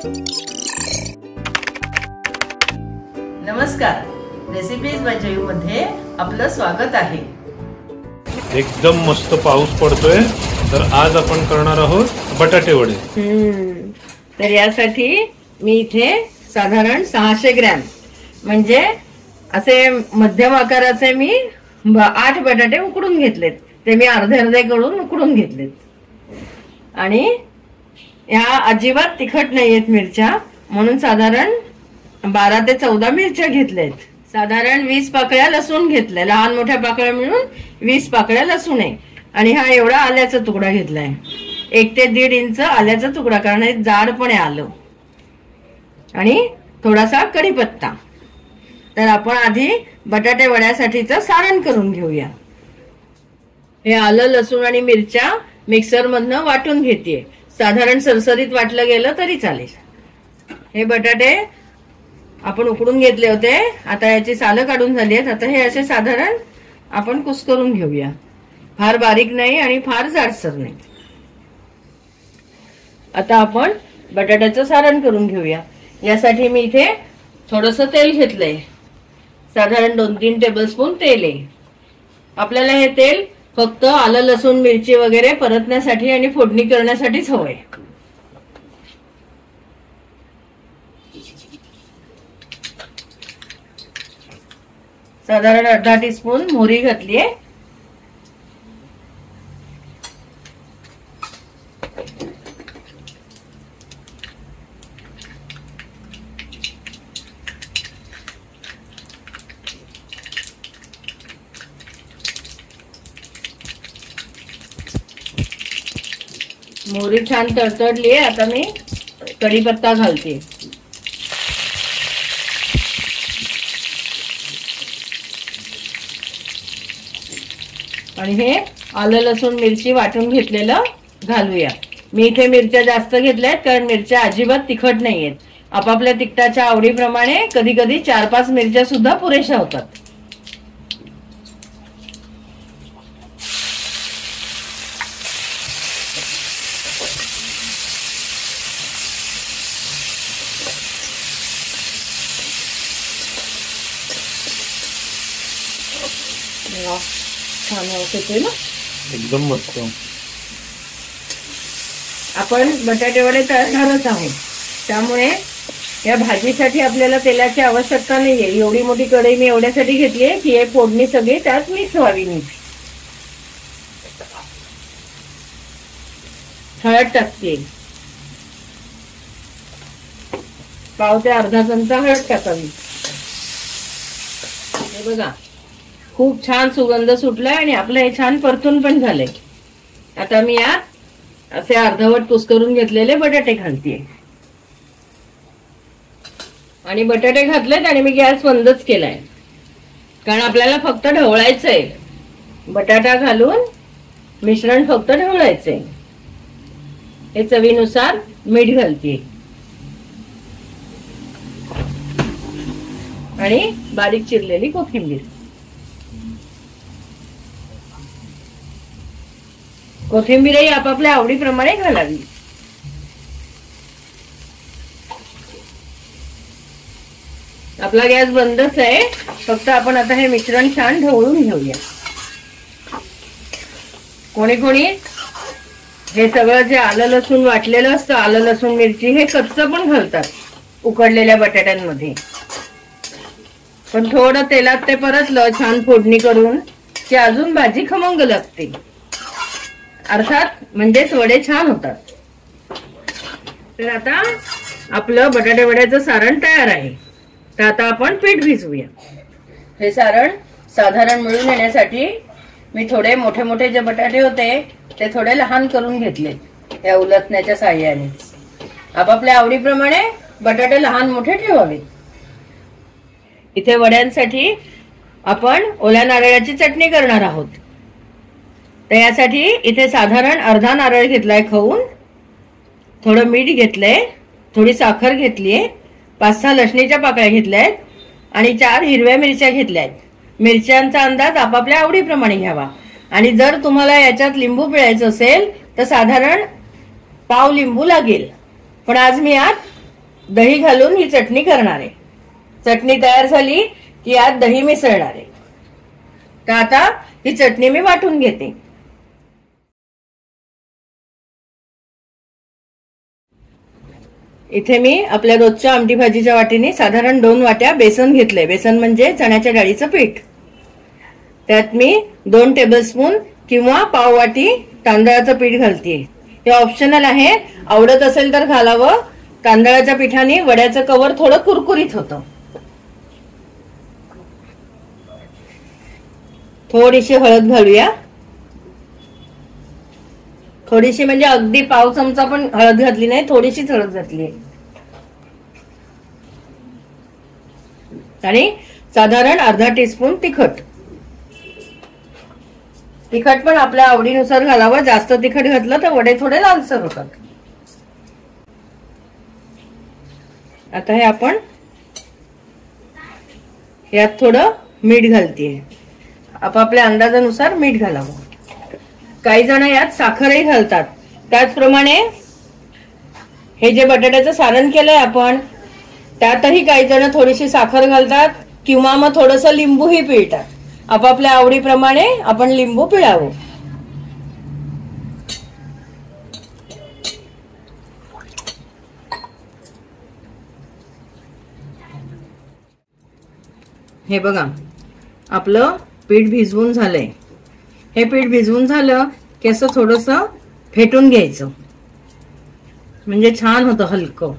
नमस्कार, recipes bye Jayu मध्ये आपलं स्वागत आहे। एकदम मस्त पाऊस पडतोय, तर आज आपण करणार आहोत बटाटे वडे। तर यासाठी मी इथे साधारण 600 ग्रॅम म्हणजे असे मध्यम आकाराचे मी 8 बटाटे उकडून घेतलेत। ते मी अर्धे अर्धे करून उकडून घेतलेत आणि या अजिबात तिखट नाहीयेत मिरच्या, म्हणून साधारण 12 ते 14 मिरच्या घेतल्यात। साधारण 20 पाकळ्या लसूण घेतल्या, लहान मोठ्या पाकळ्या मिळून 20 पाकळ्या लसूण आहे। आणि हा एवढा आल्याचा तुकडा घेतलाय, 1 ते 1.5 इंच आल्याचा तुकडा, कारण हे जाड पण आहे आलं। आणि थोडासा कढीपत्ता। तर आपण आधी बटाटे वड्यासाठीचं सारण करून घेऊया। हे आलं लसूण आणि मिरच्या मिक्सर मधनं वाटून घेतेय, साधारण सरसरीत वाटलं गेलं तरी चालेल। हे बटाटे आपण उकडून घेतले होते, आता याची सालं काढून झाली आहेत। आता हे असे साधारण आपण कुस्करून घेऊया, फार बारीक नाही आणि फार जाडसर नाही। आता आपण बटाट्याचं सारण करून घेऊया। यासाठी मी इथे थोडंसं तेल घेतलंय, साधारण 2-3 टेबलस्पून तेल आहे। आपल्याला हे तेल फक्त आलं लसूण मिरची वगैरे परतण्यासाठी आणि फोडणी करण्यासाठीच हवंय। साधारण अर्धा टीस्पून मोहरी घातलीये, मोहरी छान तडतडली आहे। आता मी कढीपत्ता घालते आणि हे आलं लसूण मिरची वाटून घेतलेलं घालूया। मी इथे मिरच्या जास्त घेतल्यात, कारण मिरच्या अजिबात तिखट नाहीयेत। आपापल्या तिखटाच्या आवडीप्रमाणे कधी कधी 4-5 मिरच्या सुद्धा पुरेशा होतात। छान होते ना, एकदम मस्त। आपण बटाटे वडे तळणारच आहोत, त्यामुळे या भाजीसाठी आपल्याला तेलाची आवश्यकता नाहीये। एवढी मोठी कढई मी एवढ्यासाठी घेतली आहे की हे फोडणी सगळी त्यात मिक्स व्हावी। नीट हळद टाकते, पाव ते अर्धा चमचा हळद टाकावी। हे बघा, खूप छान सुगंध सुटलाय आणि आपलं हे छान परतून पण झालंय। आता मी यात असे अर्धवट कुस्करून घेतलेले बटाटे घालतेय आणि बटाटे घातलेत आणि मी गॅस बंदच केलाय, कारण आपल्याला फक्त ढवळायचंय। बटाटा घालून मिश्रण फक्त ढवळायचंय। हे चवीनुसार मीठ घालतेय आणि बारीक चिरलेली कोथिंबीर। कोथिंबीरही आपापल्या आवडीप्रमाणे घालावी। आपला गॅस बंदच आहे, फक्त आपण आता हे मिश्रण छान ढवळून घेऊया। कोणी कोणी हे सगळं जे आलं लसूण वाटलेलं असतं, आलं लसूण मिरची, हे कच्चं पण घालतात उकडलेल्या बटाट्यांमध्ये। पण थोडं तेलात ते परतलं छान फोडणी करून की अजून भाजी खमंग लागते, अर्थात म्हणजेच वडे छान होतात। तर आता आपलं बटाटे वड्याचं सारण तयार आहे। तर आता आपण पीठ भिजवूया। हे सारण साधारण मिळून येण्यासाठी मी थोडे मोठे मोठे जे बटाटे होते ते थोडे लहान करून घेतले, या उलटण्याच्या साहाय्याने। आपापल्या आवडीप्रमाणे बटाटे लहान मोठे ठेवावे। इथे वड्यांसाठी आपण ओल्या नारळाची चटणी करणार आहोत। तर यासाठी इथे साधारण अर्धा नारळ घेतलाय खवून, थोडं मीठ घेतलंय, थोडी साखर घेतलीये, 5-6 लसणीच्या पाकळ्या घेतल्यात आणि 4 हिरव्या मिरच्या घेतल्यात। मिरच्यांचा अंदाज आपापल्या आवडीप्रमाणे घ्यावा। आणि जर तुम्हाला याच्यात लिंबू पिळायचं असेल तर साधारण पाव लिंबू लागेल, पण आज मी यात दही घालून ही चटणी करणार आहे. चटणी तयार झाली की यात दही मिसळणार आहे. तर आता ही चटणी मी वाटून घेते. इथे मी आपल्या रोजच्या आमटी भाजीच्या वाटीने साधारण 2 वाट्या बेसन घेतलंय. बेसन म्हणजे चण्याच्या डाळीचं पीठ. त्यात मी 2 टेबलस्पून किंवा पाव वाटी तांदळाचं पीठ घालतेय. हे ऑप्शनल आहे, आवडत असेल तर घालावं. तांदळाच्या पिठाने वड्याचं कवर थोडं कुरकुरीत होतं. थोडीशी हळद घालूया. थोडीशी म्हणजे अगदी पाव चमचा पण हळद घातली नाही, थोडीशीच हळद घातली. आणि साधारण अर्धा टीस्पून तिखट. तिखट पण आपल्या आवडीनुसार घालावं. जास्त तिखट घातलं तर वडे थोडे लालसर होतात. आता हे आपण यात थोडं मीठ घालतीये. आपापल्या अंदाजानुसार मीठ घालावं. काही जण यात साखरही घालतात. त्याचप्रमाणे हे जे बटाट्याचं सारण केलंय आपण, त्यातही काही जण थोडीशी साखर घालतात किंवा मग थोडंसं लिंबूही पिळतात. आपापल्या आवडीप्रमाणे आपण लिंबू पिळावं. हे बघा, आपलं पीठ भिजवून झालंय. हे पीठ भिजवून झालं की असं थोडंसं फेटून घ्यायचं, म्हणजे छान होतं हलकं.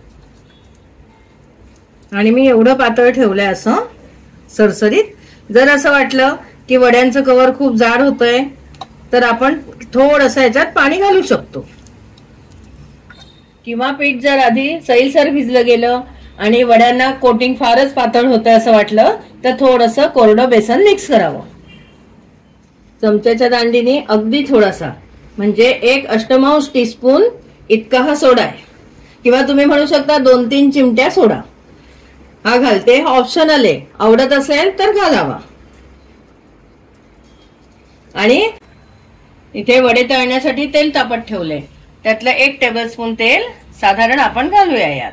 आणि मी एवढं पातळ ठेवलंय असं सरसरीत. जर असं वाटलं की वड्यांचं कवर खूप जाड होतंय तर आपण थोडंसं याच्यात पाणी घालू शकतो. किंवा पीठ जर आधी सैलसर भिजलं गेलं आणि वड्यांना कोटिंग फारच पातळ होतं असं वाटलं तर थोडंसं कोरडं बेसन मिक्स करावं. चमच्याच्या दांडीने अगदी थोडासा, म्हणजे 1 अष्टमांश टीस्पून इतका हा सोडा आहे. किंवा तुम्ही म्हणू शकता 2-3 चिमट्या सोडा हा घालते. ऑप्शनल आहे, आवडत असेल तर घालावा. आणि इथे वडे तळण्यासाठी तेल तापत ठेवले. त्यातलं 1 टेबलस्पून तेल साधारण आपण घालूया यात.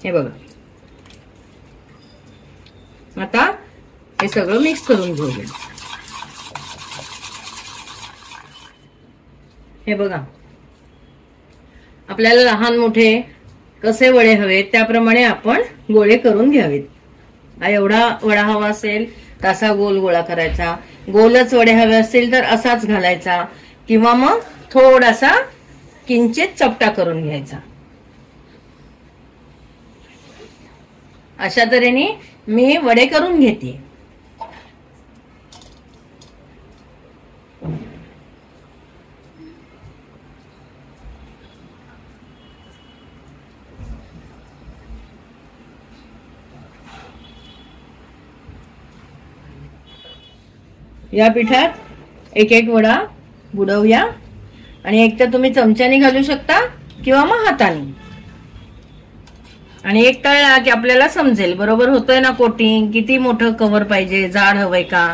हे बघा, आता हे सगळं मिक्स करून घेऊया. हे बघा, आपल्याला लहान मोठे कसे वडे हवेत त्याप्रमाणे आपण गोळे करून घ्यावेत. हा एवढा वडा हवा असेल तर असा गोल गोळा करायचा. गोलच वडे हवे असतील तर असाच घालायचा, किंवा मग थोडासा किंचित चपटा करून घ्यायचा. अशा तऱ्हेने मी वडे करून घेते. या पिठात एक एक वडा बुडवूया. आणि एक तर तुम्ही चमच्याने घालू शकता किंवा मग हाताने. आणि एक तळला की आपल्याला समजेल बरोबर होतोय ना कोटिंग, किती मोठं कव्हर पाहिजे, जाड हवंय का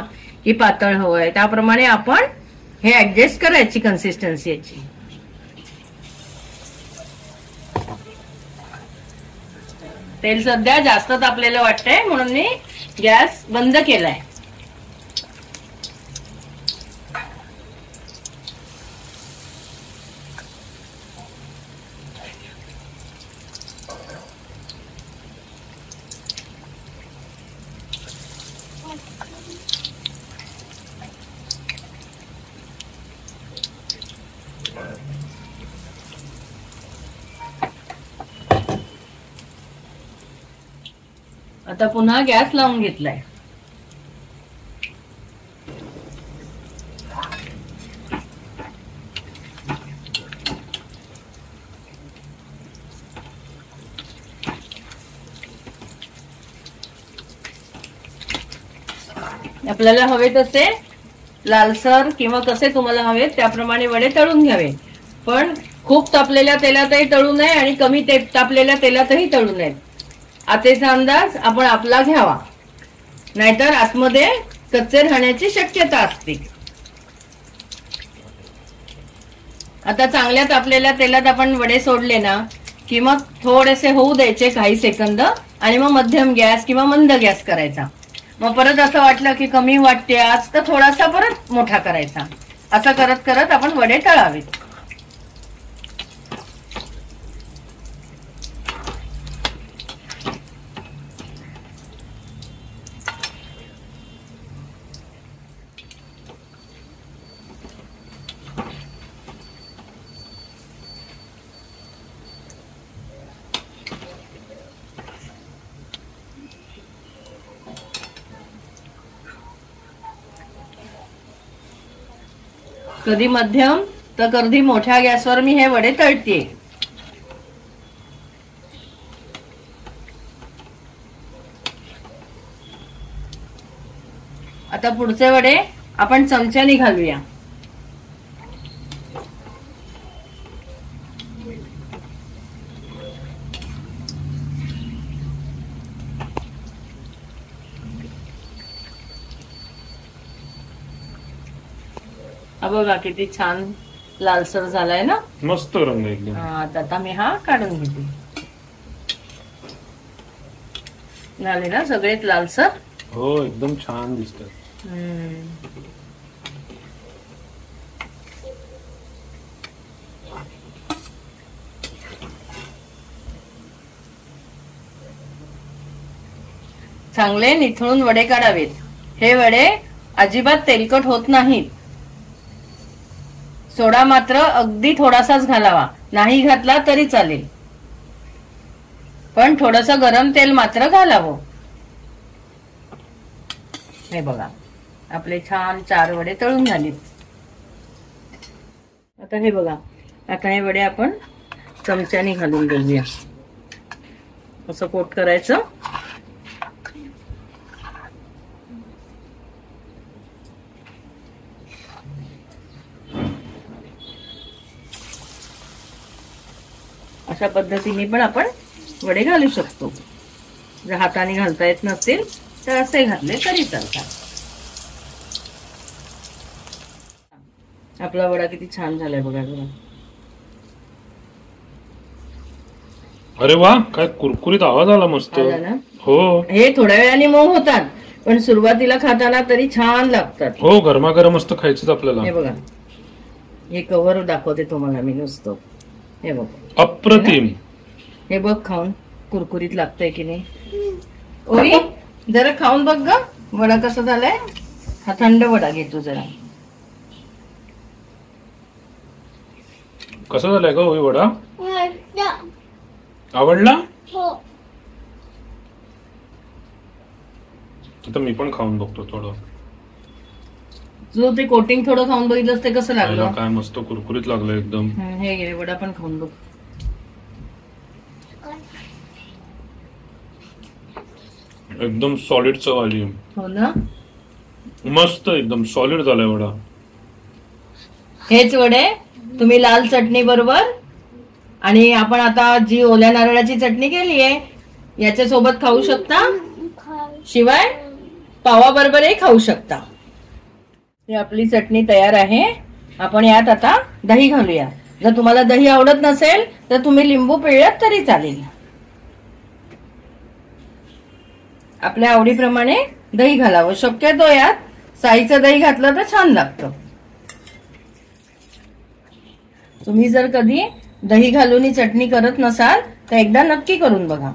की पातळ हवंय, त्याप्रमाणे आपण हे ऍडजस्ट करायची कन्सिस्टन्सी याची. तेल सध्या जास्त तापलेलं वाटतंय म्हणून मी गॅस बंद केलाय. आता पुन्हा गॅस लावून घेतलाय. आपल्याला हवे तसे लालसर किंवा कसे तुम्हाला हवे त्याप्रमाणे वडे तळून घ्यावे. पण खूप तापलेल्या तेलातही तळू नये आणि कमी तापलेल्या तेलातही तळू नये. आतेचा अंदाज आपण आपला घ्यावा, नाहीतर आतमध्ये कच्चे राहण्याची शक्यता असते. आता चांगल्या तापलेल्या तेलात आपण वडे सोडले ना की मग थोडेसे होऊ द्यायचे काही सेकंद आणि मग मध्यम गॅस किंवा मंद गॅस करायचा. मग परत असं वाटलं की कमी वाटते आज तर थोडासा परत मोठा करायचा. असं करत करत आपण वडे तळावेत. कधी मध्यम तर कधी मोठ्या गॅसवर मी हे वडे तळते. आता पुढचे वडे आपण चमच्याने घालूया. बघा किती छान लालसर झालाय ना, मस्त रंग एकदम. आता मी हा काढून घेते. झाले ना सगळेच लालसर. हो एकदम छान दिसतात. चांगले निथळून वडे काढावेत. हे वडे अजिबात तेलकट होत नाहीत. सोडा मात्र अगदी थोडासाच घालावा, नाही घातला तरी चालेल, पण थोडस गरम तेल मात्र घालावं. हे बघा आपले छान 4 वडे तळून झाले. आता हे बघा, आता हे वडे आपण चमच्याने घालून घेऊया. असं कोट करायचं. अशा पद्धतीने पण आपण वडे घालू शकतो. जर हाताने घालता येत नसतील तर असे घातले तरी चालतात. आपला वडा किती छान झालाय बघा. अरे वा, काय कुरकुरीत आवाज आला मस्त. हो, हे थोड्या वेळाने मऊ होतात पण सुरुवातीला खाताना तरी छान लागतात. हो, गरमागरम मस्त खायचंच आपल्याला. हे बघा, हे कव्हर दाखवते तुम्हाला मी नुसतं. हे बघ, अप्रतिम. हे बघ खाऊन कुरकुरीत लागतंय की नाही. ओई जरा खाऊन बघ ग, वडा कसा झालाय. हा थंड वडा घेतो जरा. कसा झालाय ग ओई वडा? आवडला? आता मी पण खाऊन बघतो थोडं. जो ते कोटिंग थोडं खाऊन बघितलं ते कसं लागलं. काय मस्त कुरकुरीत लागलं एकदम. हे घे वडा पण खाऊन बघ. एकदम सॉलिड चव आली. हो ना, मस्त एकदम सॉलिड झालाय वडा. हेच वडे तुम्ही लाल चटणी बरोबर आणि आपण आता जी ओल्या नारळाची चटणी केली आहे याच्या सोबत खाऊ शकता. शिवाय पावा बरोबरही खाऊ शकता. ही आपली चटणी तयार आहे. आपण यात आता दही घालूया. जर तुम्हाला दही आवडत नसेल तर तुम्ही लिंबू पिळलात तरी चालेल. आपल्या आवडीप्रमाणे दही घालावं. शक्यतो यात साईचं दही घातलं तर छान लागतं. तुम्ही जर कधी दही घालून चटणी करत नसाल तर एकदा नक्की करून बघा.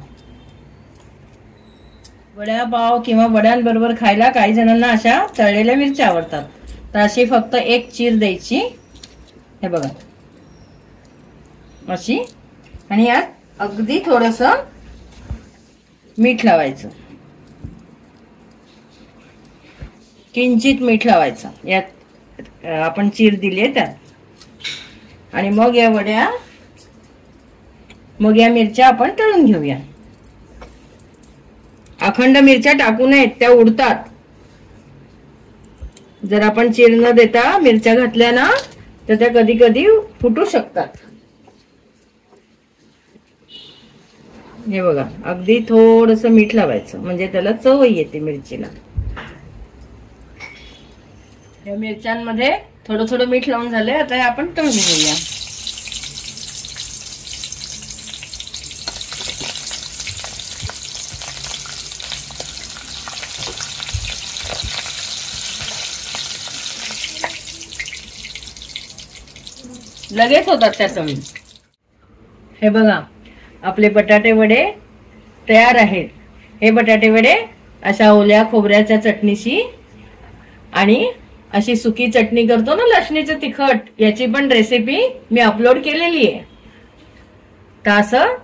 वड्यापाव किंवा वड्यांबरोबर खायला काही जणांना अशा तळलेल्या मिरच्या आवडतात. तर अशी फक्त एक चीर द्यायची. हे बघा अशी, आणि यात अगदी थोडस मीठ लावायचं. किंचित मीठ लावायचं यात आपण चीर दिली त्यात. आणि मग या वड्या, मग या मिरच्या आपण तळून घेऊया. अखंड मिरच्या टाकू नयेत, त्या उडतात. जर आपण चीर न देता मिरच्या घातल्या ना तर त्या कधी कधी फुटू शकतात. हे बघा अगदी थोडस मीठ लावायचं म्हणजे त्याला चव येते मिरचीला. या मिरच्यांमध्ये थोडं थोडं मीठ लावून झालंय. आता हे आपण तळून घेऊया. लगेच होतात त्या चवी. हे बघा आपले बटाटे वडे तयार आहेत. हे बटाटे वडे अशा ओल्या खोबऱ्याच्या चटणीशी आणि अशी सुकी चटणी करतो ना लसणीचं तिखट, याची पण रेसिपी मी अपलोड केलेली आहे. तर असं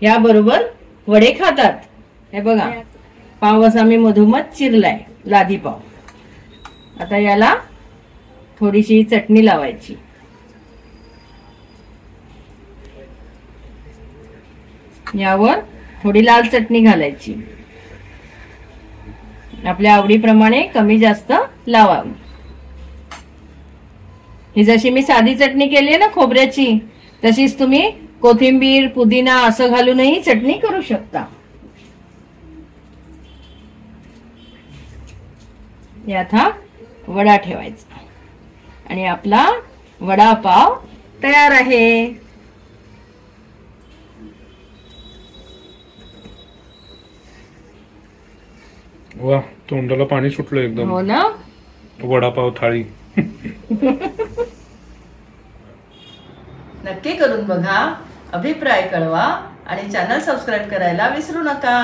या बरोबर वडे खातात. हे बघा पाव असा मी मधोमध चिरलाय, लादी पाव. आता याला थोडीशी चटणी लावायची. यावर थोडी लाल चटणी घालायची. आपल्या आवडीप्रमाणे कमी जास्त लावावी. ही जशी मी साधी चटणी केली आहे ना खोबऱ्याची, तशीच तुम्ही कोथिंबीर पुदिना असं घालूनही चटणी करू शकता. यात हा वडा ठेवायचा आणि आपला वडापाव तयार आहे. वा, तोंडाला पाणी सुटलं एकदम. हो ना. वडापाव थाळी. नक्की करून बघा, अभिप्राय कळवा आणि चॅनल सबस्क्राईब करायला विसरू नका.